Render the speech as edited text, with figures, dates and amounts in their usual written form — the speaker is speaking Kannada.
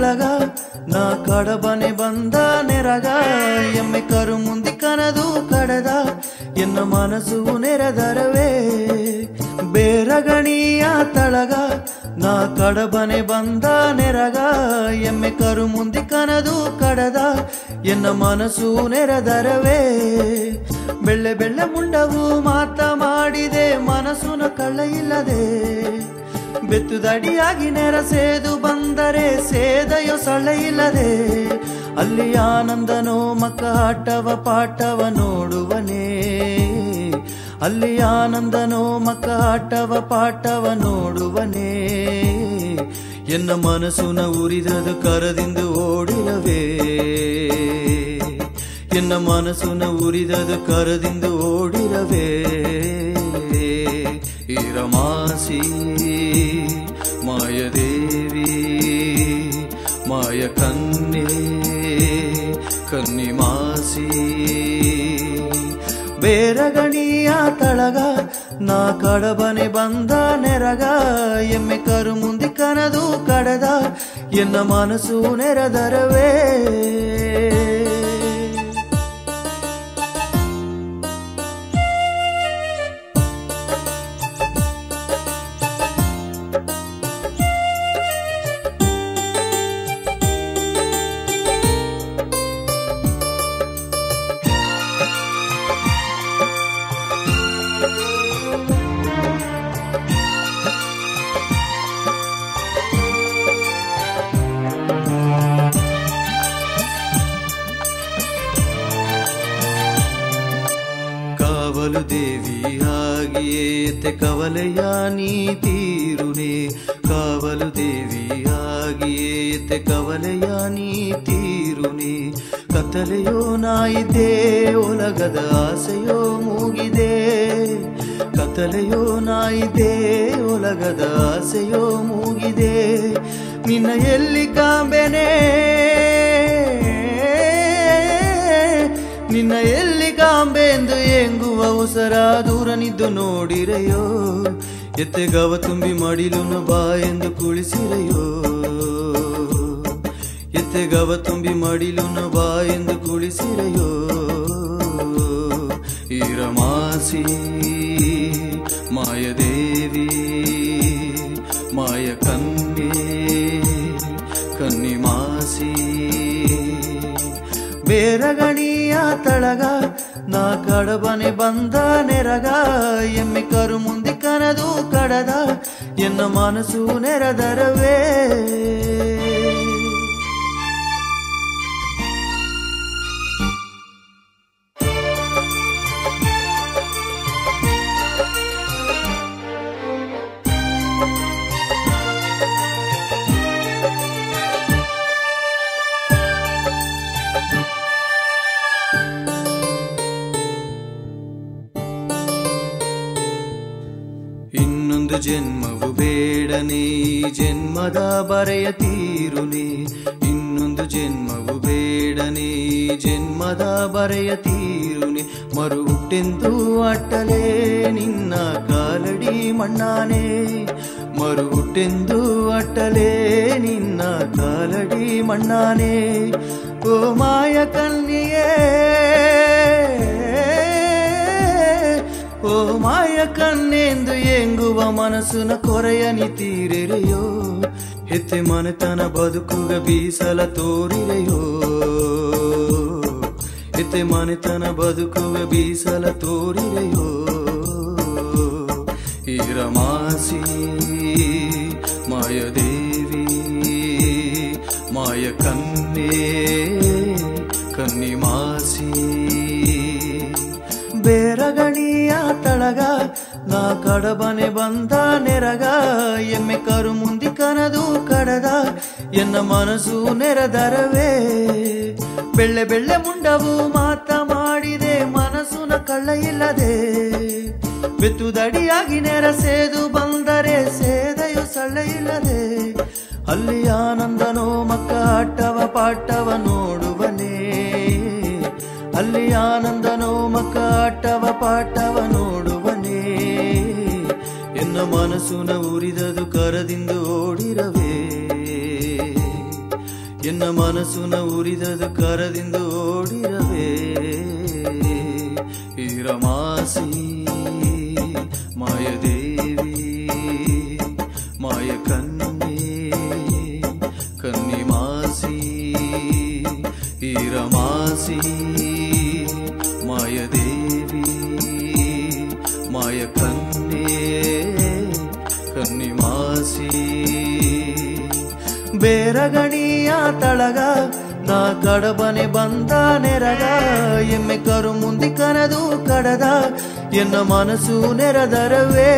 ತಳಗ ನಾ ಕಡಬನೆ ಬಂದ ನೆರಗ ಎಮ್ಮೆ ಕರು ಮುಂದಿ ಕನದು ಕಡದ ಎನ್ನ ಮನಸ್ಸು ನೆರೆದರವೇ ಬೇರಗಣಿಯ ತಳಗ ನಾ ಕಡಬನೆ ಬಂದ ನೆರಗ ಎಮ್ಮೆ ಕರು ಮುಂದಿ ಕನದು ಕಡದ ಎನ್ನ ಮನಸ್ಸು ನೆರೆದರವೇ ಬೆಳ್ಳೆ ಬೆಳ್ಳೆ ಮುಂಡವು ಮಾತ ಮಾಡಿದೆ ಮನಸ್ಸುನ ಕಳ್ಳ ಇಲ್ಲದೆ ಬೆತ್ತುದಡಿಯಾಗಿ ನೆರಸೇದು ಬಂದರೆ ಸೇದೆಯೋ ಸೊಳ್ಳೆ ಇಲ್ಲದೆ ಅಲ್ಲಿ ಆನಂದನೋ ಮಕ್ಕ ಆಟವ ಪಾಠವ ನೋಡುವನೇ ಅಲ್ಲಿ ಆನಂದನೋ ಮಕ್ಕ ಆಟವ ಪಾಠವ ನೋಡುವನೇ ಎನ್ನ ಮನಸ್ಸುನ ಉರಿದದು ಕರದಿಂದ ಓಡಿರವೇ ಎನ್ನ ಮನಸ್ಸುನ ಉರಿದದು ಕರದಿಂದ ಓಡಿರವೇ ಈರಮಾಸಿ ಮಾಯದೇವಿ ಮಾಯ ಕನ್ನೆ ಕನ್ನಿಮಾಸಿ ಬೇರಗಣಿಯ ತಳಗ ನಾ ಕಡಬನೆ ಬಂದ ನೆರಗ ಎಮ್ಮೆ ಕರು ಮುಂದಿ ಕನದು ಕಡದ ಎನ್ನ ಮನಸ್ಸು ನೆರೆದರವೇ ಕಾವಲು ದೇವಿಯಾಗಿಯೇತೆ ಕವಲೆಯ ನೀ ತೀರುನೆ ಕಾವಲು ದೇವಿಯಾಗಿಯೇತೆ ಕವಲೆಯ ನೀ ತೀರುನೆ ಕತ್ತಲೆಯೋ ನಾಯಿದೆ ಒಲಗದ ಆಸೆಯೋ ಮೂಗಿದೆ ಕತ್ತಲೆಯೋ ನಾಯಿದೆ ಒಲಗದ ಆಸೆಯೋ ಮೂಗಿದೆ ನಿನ್ನ ಎಲ್ಲಿ ಕಾಂಬೆನೆ ನಿನ್ನ ಎಲ್ಲಿ ಕಾಂಬೆಂದು ಎಂಗುವ ಉಸರ ದೂರ ನಿದ್ದು ನೋಡಿರೆಯೋ ಎತ್ತೆಗವ ತುಂಬಿ ಮಡಿಲುನು ಬಾ ಎಂದು ಕುಳಿಸಿರೆಯೋ ಎತ್ತೆಗವ ತುಂಬಿ ಮಡಿಲುನು ಬಾ ಎಂದು ಕುಳಿಸಿರೆಯೋ ಈರಮಾಸಿ ಮಾಯದೇವಿ ಮಾಯ ಕನ್ನೆ ಕನ್ನಿಮಾಸಿ ಬೇರಗಣಿಯ ತಳಗ ನಾ ಕಡಬನೆ ಬಂದ ನೆರಗ ಎಮ್ಮೆ ಕರು ಮುಂದೆ ಕನದು ಕಡದ ಎನ್ನ ಮನಸ್ಸು ನೆರೆದರವೇ ಇನ್ನೊಂದು ಜನ್ಮವು ಬೇಡನೆ ಜನ್ಮದ ಬರೆಯ ತೀರುನೆ ಇನ್ನೊಂದು ಜನ್ಮವು ಬೇಡನೆ ಜನ್ಮದ ಬರೆಯ ತೀರುನೆ ಮರು ಹುಟ್ಟೆಂದು ಅಟ್ಟಲೇ ನಿನ್ನ ಕಾಲಡಿ ಮಣ್ಣಾನೆ ಮರು ಹುಟ್ಟೆಂದು ಅಟ್ಟಲೇ ನಿನ್ನ ಕಾಲಡಿ ಮಣ್ಣಾನೆ ಓ ಮಾಯ ಕನ್ನಿಯೇ ಓ ಮಾಯ ಕಣ್ಣೆಂದು ಎಂಗುವ ಮನಸ್ಸುನ ಕೊರೆಯನಿ ತೀರೆರೆಯೋ ಹೆತ್ತೆ ಮನೆತನ ಬದುಕುಗ ಬೀಸಲ ತೋರಿರೆಯೋ ಹೆತ್ತೆ ಮನೆತನ ಬದುಕುಗ ಬೀಸಲ ತೋರಿರೆಯೋ ಈರಮಾಸಿ ಮಾಯದೇವಿ ಮಾಯ ಕನ್ನೆ ಕನ್ನಿಮಾಸಿ ಬೇರಗಣಿಯ ತಳಗ ನಾ ಕಡಬನೆ ಬಂದ ನೆರಗ ಎಮ್ಮೆ ಕರು ಮುಂದಿ ಕನದು ಕಡದ ಎನ್ನ ಮನಸ್ಸು ನೆರೆದರವೇ ಬೆಳ್ಳೆ ಬೆಳ್ಳೆ ಮುಂಡವು ಮಾತ ಮಾಡಿದೆ ಮನಸ್ಸುನ ಕಳ್ಳ ಇಲ್ಲದೆ ಬೆತ್ತುದಡಿಯಾಗಿ ನೆರಸೇದು ಬಂದರೆ ಸೇದೆಯು ಸಳ್ಳೆ ಇಲ್ಲದೆ ಅಲ್ಲಿ ಆನಂದನೋ ಮಕ್ಕ ಆಟವ ಪಾಠವ ನೋಡುವನೇ ಅಲ್ಲಿ ಆನಂದನೋ ಮಕ್ಕ ಆಟವ ಪಾಠವ ನೋಡುವನೇ ಎನ್ನ ಮನಸ್ಸುನ ಉರಿದದು ಕರದಿಂದ ಓಡಿರವೇ ಎನ್ನ ಮನಸ್ಸುನ ಉರಿದದು ಕರದಿಂದ ಓಡಿರವೇ ಈರಮಾಸಿ ಮಾಯದೇವಿ ಮಾಯ ಕನ್ನೆ ಕನ್ನಿಮಾಸಿ ಈರಮಾಸಿ ಮಾಯದೇವಿ ಮಾಯ ಕನ್ನೆ ಕನ್ನಿಮಾಸಿ ಬೇರಗಣಿಯ ತಳಗ ನಾ ಕಡಬನೆ ಬಂದ ನೆರಗ ಎಮ್ಮೆ ಕರು ಮುಂದಿ ಕನದು ಕಡದ ಎನ್ನ ಮನಸ್ಸು ನೆರದರವೇ